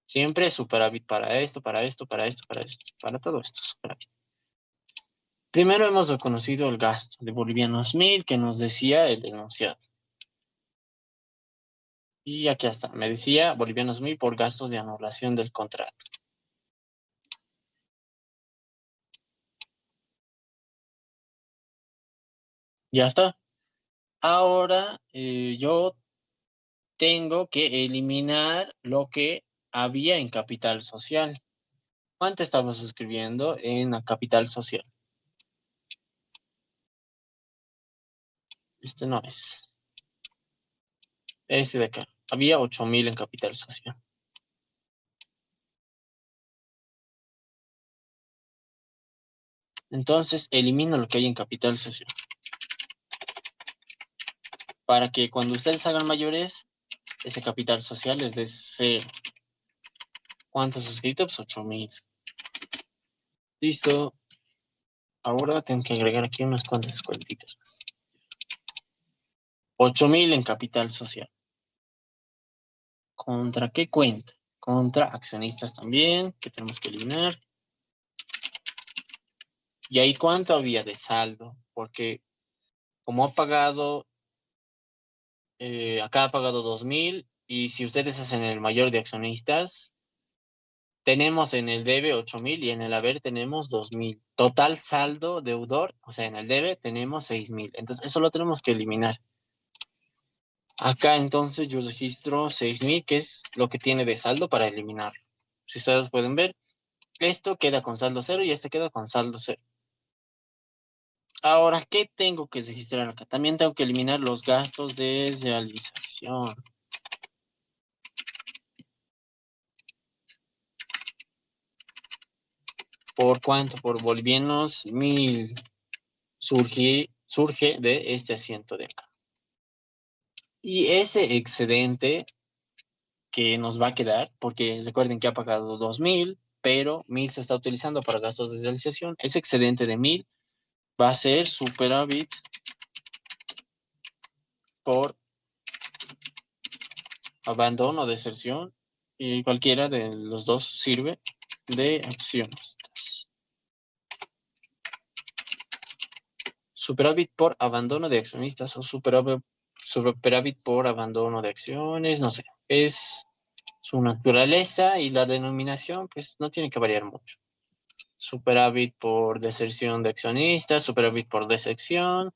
A: Siempre superávit para esto, para esto, para esto, para esto, para todo esto, superávit. Primero hemos reconocido el gasto de bolivianos 1000 que nos decía el enunciado. Y aquí está, me decía bolivianos 1000 por gastos de anulación del contrato. Ya está. Ahora yo tengo que eliminar lo que había en capital social. ¿Cuánto estamos suscribiendo en la capital social? Este no es. Este de acá. Había 8000 en capital social. Entonces elimino lo que hay en capital social. Para que cuando ustedes hagan mayores, ese capital social es de 0. ¿Cuántos suscritos? Pues 8000. Listo. Ahora tengo que agregar aquí unas cuantas cuentitas más. 8000 en capital social. ¿Contra qué cuenta? Contra accionistas también, que tenemos que eliminar. ¿Y ahí cuánto había de saldo? Porque como ha pagado, acá ha pagado 2.000, y si ustedes hacen el mayor de accionistas, tenemos en el debe 8.000 y en el haber tenemos 2.000. Total saldo deudor, o sea, en el debe tenemos 6.000. Entonces, eso lo tenemos que eliminar. Acá entonces yo registro 6.000, que es lo que tiene de saldo para eliminarlo. Si ustedes pueden ver, esto queda con saldo cero y este queda con saldo cero. Ahora, ¿qué tengo que registrar acá? También tengo que eliminar los gastos de realización. ¿Por cuánto? Por bolivianos 1.000. Surge de este asiento de acá. Y ese excedente que nos va a quedar, porque recuerden que ha pagado 2.000, pero 1.000 se está utilizando para gastos de realización, ese excedente de 1.000 va a ser superávit por abandono o deserción, y cualquiera de los dos sirve, de accionistas. Superávit por abandono de accionistas o superávit por abandono de acciones, no sé, es su naturaleza, y la denominación pues no tiene que variar mucho. Superávit por deserción de accionistas, superávit por deserción,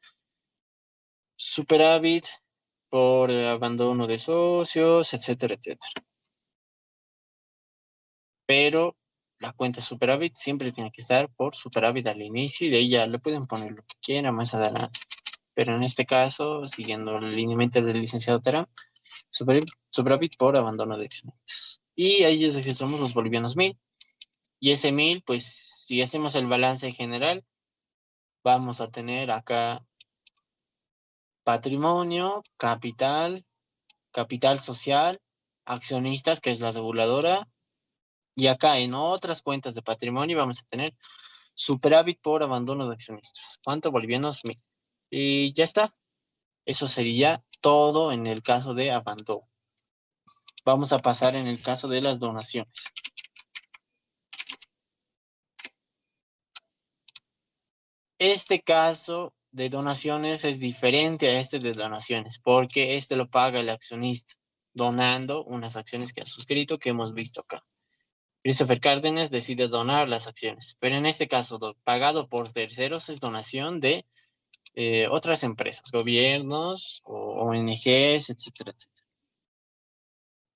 A: superávit por abandono de socios, etcétera, etcétera. Pero la cuenta superávit siempre tiene que estar por superávit al inicio, y de ahí ya le pueden poner lo que quieran más adelante. Pero en este caso, siguiendo el lineamiento del licenciado Terán, superávit por abandono de accionistas. Y ahí ya registramos los bolivianos 1.000. Y ese 1.000, pues si hacemos el balance general, vamos a tener acá patrimonio, capital, capital social, accionistas, que es la reguladora, y acá en otras cuentas de patrimonio vamos a tener superávit por abandono de accionistas. ¿Cuánto? Bolivianos 1.000. Y ya está. Eso sería todo en el caso de abandono. Vamos a pasar en el caso de las donaciones. Este caso de donaciones es diferente a este de donaciones, porque este lo paga el accionista, donando unas acciones que ha suscrito, que hemos visto acá. Christopher Cárdenas decide donar las acciones, pero en este caso, pagado por terceros, es donación de otras empresas, gobiernos, o ONGs, etcétera, etcétera.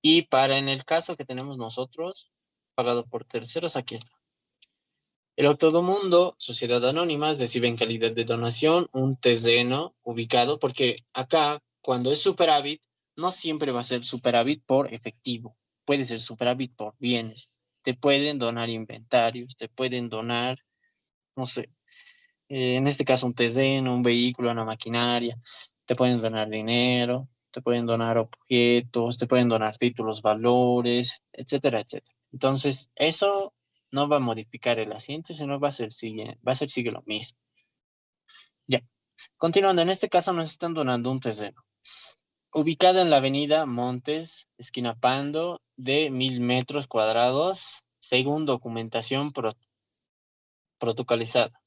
A: Y para en el caso que tenemos nosotros, pagado por terceros, aquí está. El Octomundo, Sociedad Anónima, recibe en calidad de donación un terreno ubicado, porque acá, cuando es superávit, no siempre va a ser superávit por efectivo, puede ser superávit por bienes. Te pueden donar inventarios, te pueden donar, no sé, en este caso un terreno, un vehículo, una maquinaria, te pueden donar dinero, te pueden donar objetos, te pueden donar títulos, valores, etcétera, etcétera. Entonces, eso no va a modificar el asiento, sino sigue lo mismo. Ya. Continuando, en este caso nos están donando un terreno. Ubicada en la avenida Montes, esquina Pando, de 1.000 metros cuadrados, según documentación protocolizada.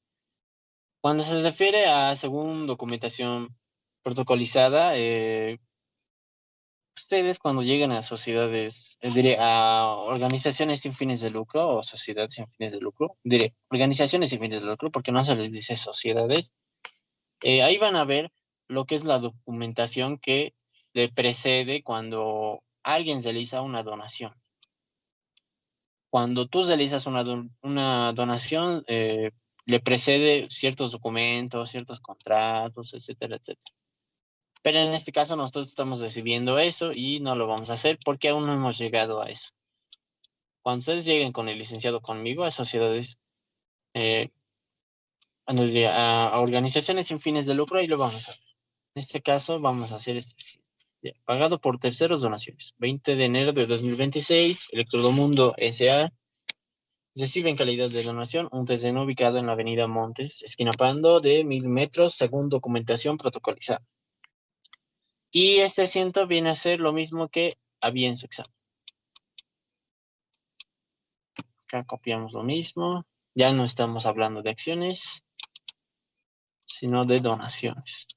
A: Cuando se refiere a según documentación protocolizada, ustedes cuando llegan a sociedades, diré a organizaciones sin fines de lucro o sociedades sin fines de lucro, diré organizaciones sin fines de lucro porque no se les dice sociedades, ahí van a ver lo que es la documentación que le precede cuando alguien realiza una donación. Cuando tú realizas una donación, le precede ciertos documentos, ciertos contratos, etcétera, etcétera. Pero en este caso nosotros estamos recibiendo eso y no lo vamos a hacer porque aún no hemos llegado a eso. Cuando ustedes lleguen con el licenciado conmigo a sociedades, a organizaciones sin fines de lucro, ahí lo vamos a ver. En este caso vamos a hacer pagado por terceros donaciones. 20 de enero de 2026, Electromundo S.A. recibe en calidad de donación un terreno ubicado en la avenida Montes, esquina Pando, de 1.000 metros, según documentación protocolizada. Y este asiento viene a ser lo mismo que había en su examen. Acá copiamos lo mismo. Ya no estamos hablando de acciones, sino de donaciones.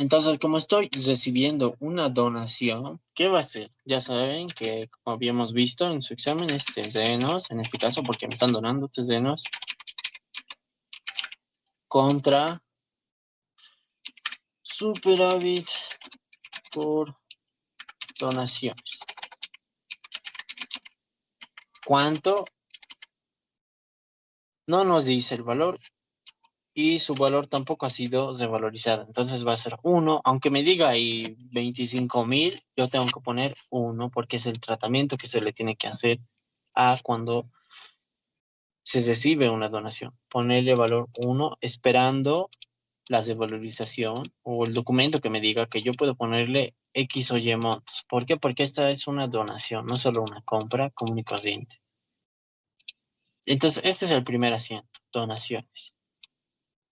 A: Entonces, como estoy recibiendo una donación, ¿qué va a ser? Ya saben que, como habíamos visto en su examen, es terrenos, en este caso, porque me están donando terrenos, contra superávit por donaciones. ¿Cuánto? No nos dice el valor y su valor tampoco ha sido revalorizado. Entonces va a ser 1, aunque me diga ahí 25,000, yo tengo que poner 1 porque es el tratamiento que se le tiene que hacer a cuando se recibe una donación. Ponerle valor 1 esperando la revalorización o el documento que me diga que yo puedo ponerle X o Y montos. ¿Por qué? Porque esta es una donación, no solo una compra común y corriente. Entonces, este es el primer asiento, donaciones.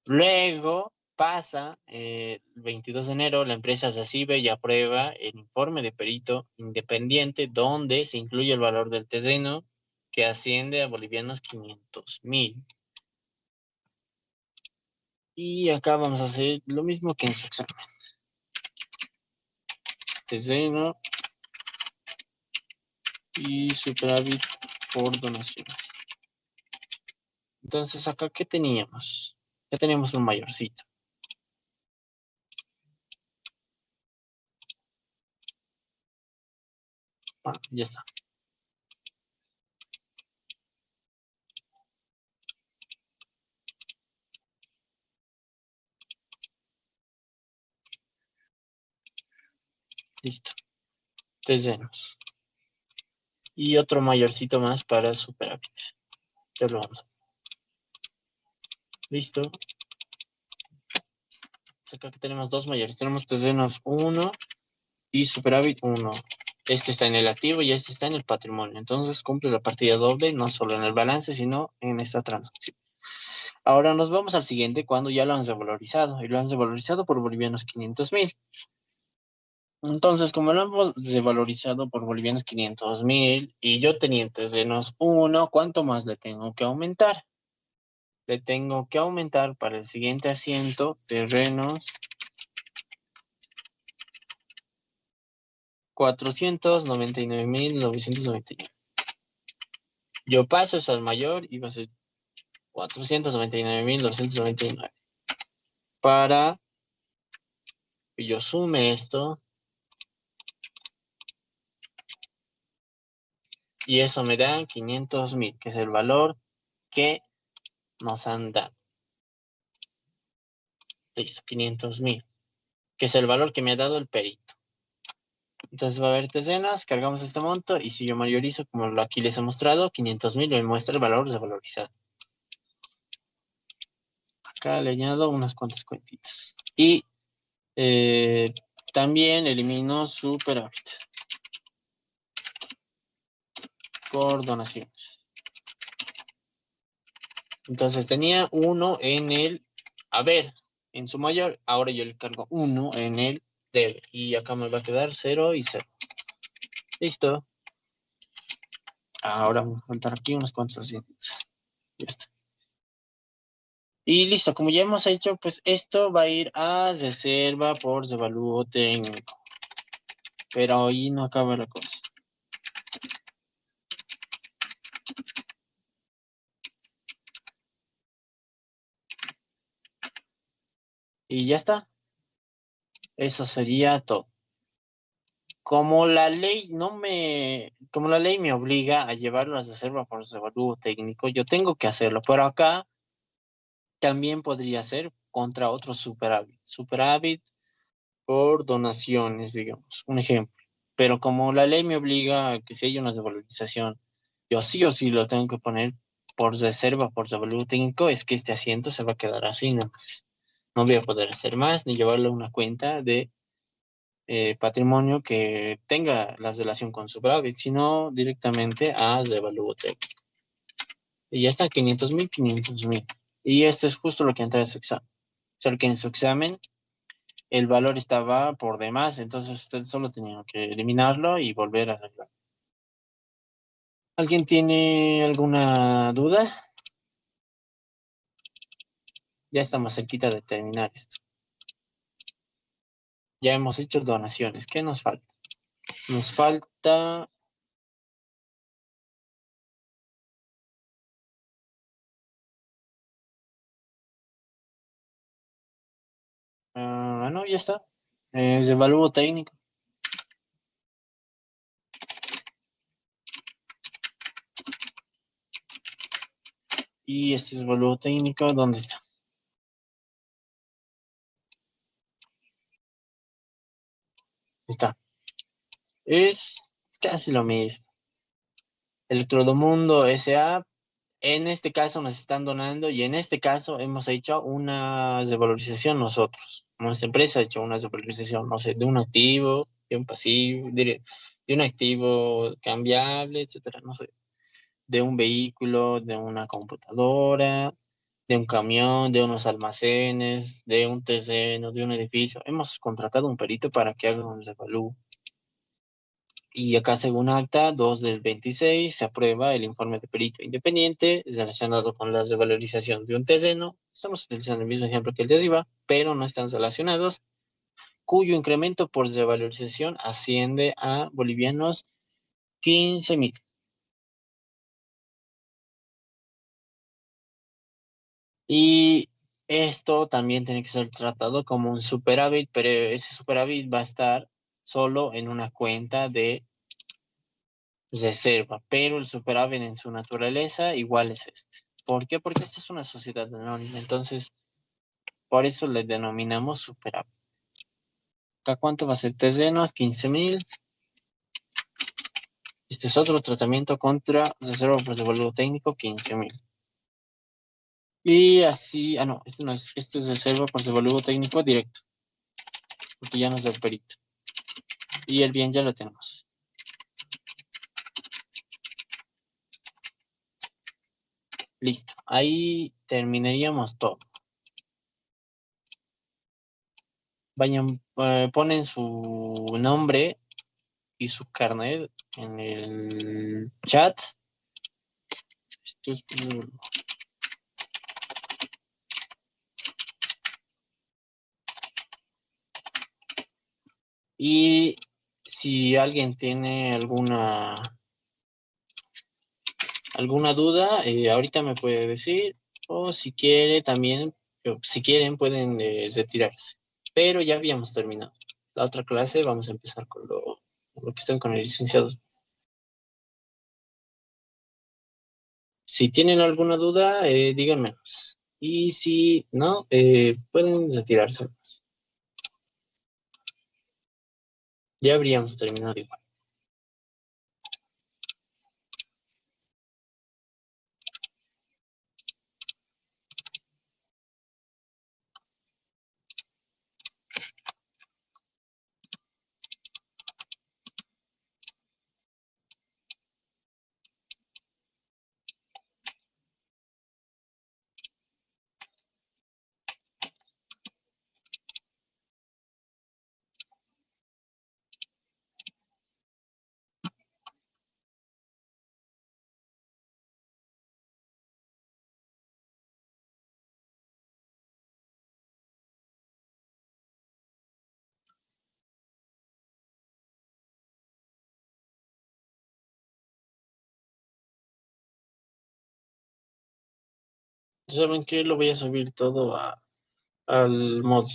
A: Luego pasa, el 22 de enero, la empresa recibe y aprueba el informe de perito independiente donde se incluye el valor del terreno que asciende a bolivianos 500,000. Y acá vamos a hacer lo mismo que en su examen. Terreno y superávit por donaciones. Entonces, acá, ¿qué teníamos? Ya teníamos un mayorcito. Ya está. Listo. Terrenos. Y otro mayorcito más para superávit. Ya lo vamos. Listo. Acá que tenemos dos mayores. Tenemos terrenos 1 y superávit 1. Este está en el activo y este está en el patrimonio. Entonces cumple la partida doble, no solo en el balance, sino en esta transacción. Ahora nos vamos al siguiente cuando ya lo han revalorizado. Y lo han revalorizado por bolivianos 500,000. Entonces, como lo hemos revalorizado por bolivianos 500,000 y yo tenía terrenos 1, ¿cuánto más le tengo que aumentar? Le tengo que aumentar para el siguiente asiento terrenos 499,999. Yo paso eso al mayor y va a ser 499,999. Para que yo sume esto y eso me da 500,000, que es el valor que nos han dado. Listo, 500,000, que es el valor que me ha dado el perito. Entonces va a haber decenas, cargamos este monto y si yo mayorizo, como aquí les he mostrado, 500,000 me muestra el valor revalorizado. Acá le añado unas cuantas cuentitas. Y también elimino superávit por donaciones. Entonces tenía 1 en el haber, en su mayor, ahora yo le cargo 1 en el debe. Y acá me va a quedar 0 y 0. Listo. Ahora vamos a contar aquí unos cuantos asientos. Ya está. Y listo, como ya hemos hecho, pues esto va a ir a reserva por devalúo técnico. Pero ahí no acaba la cosa. Y ya está. Eso sería todo. Como la ley me obliga a llevarlo a reserva por devalúo técnico, yo tengo que hacerlo. Pero acá también podría ser contra otro superávit. Superávit por donaciones, digamos, un ejemplo. Pero como la ley me obliga a que si hay una desvalorización, yo sí o sí lo tengo que poner por reserva, por devalúo técnico, es que este asiento se va a quedar así, ¿no? No voy a poder hacer más ni llevarlo a una cuenta de patrimonio que tenga la relación con superávit, sino directamente a devalúo técnico. Y ya está, 500,000, 500,000. Y esto es justo lo que entra en su examen. O sea, que en su examen el valor estaba por demás, entonces ustedes solo tenían que eliminarlo y volver a arreglar. ¿Alguien tiene alguna duda? Ya estamos cerquita de terminar esto. Ya hemos hecho donaciones. ¿Qué nos falta? Nos falta... no, ya está. Es evalúo técnico. Y este es evalúo técnico. ¿Dónde está? Está. Es casi lo mismo. Electrodomundo S.A. En este caso nos están donando y en este caso hemos hecho una revalorización nosotros. Nuestra empresa ha hecho una revalorización, no sé, de un activo, de un pasivo, de un activo cambiable, etcétera, no sé, de un vehículo, de una computadora, de un camión, de unos almacenes, de un terreno, de un edificio. Hemos contratado un perito para que haga un revalú. Y acá, según acta 2 del 26, se aprueba el informe de perito independiente relacionado con la revalorización de un terreno. Estamos utilizando el mismo ejemplo que el de arriba, pero no están relacionados, cuyo incremento por revalorización asciende a bolivianos 15.000. Y esto también tiene que ser tratado como un superávit, pero ese superávit va a estar solo en una cuenta de reserva, pero el superávit en su naturaleza igual es este. ¿Por qué? Porque esta es una sociedad anónima, entonces por eso le denominamos superávit. ¿Acá cuánto va a ser? Terrenos, 15.000. Este es otro tratamiento contra reserva por devoluvo técnico, 15.000. Y así, no, este no es, esto es reserva por devoluvo técnico directo, porque ya nos da el perito. Y el bien ya lo tenemos. Listo, ahí terminaríamos todo. Vayan, ponen su nombre y su carnet en el chat. Esto es... Y si alguien tiene alguna duda, ahorita me puede decir, o si quiere también, si quieren pueden retirarse. Pero ya habíamos terminado. La otra clase vamos a empezar con lo que están con el licenciado. Si tienen alguna duda, díganmenos. Y si no, pueden retirarse. Ya habríamos terminado igual. ¿Saben qué? Lo voy a subir todo al mod.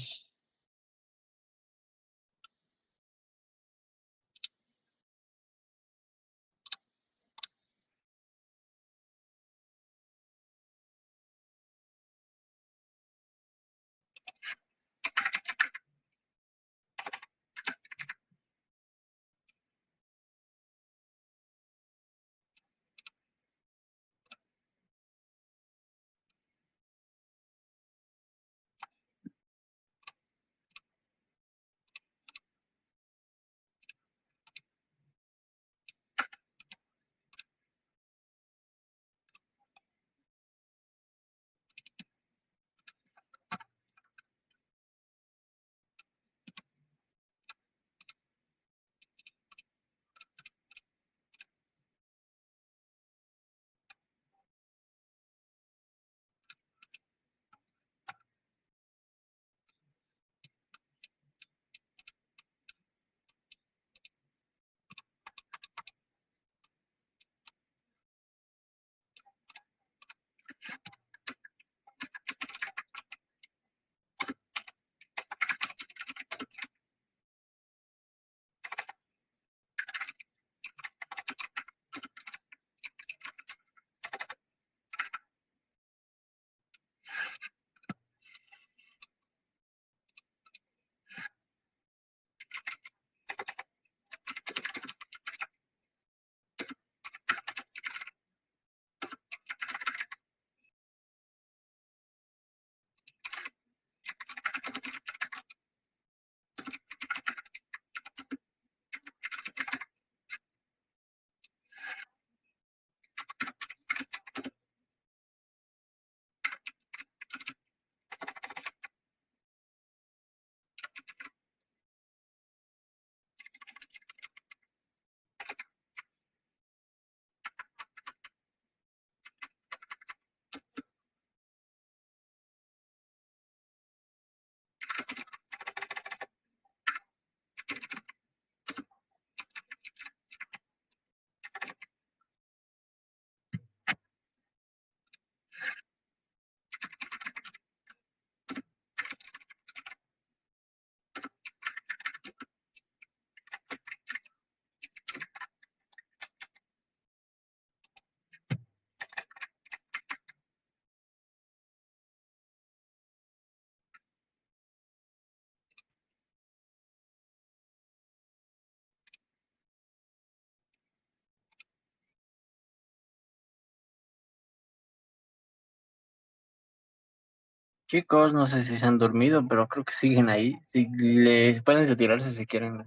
A: chicos, no sé si se han dormido, pero creo que siguen ahí. Si les pueden retirarse si quieren.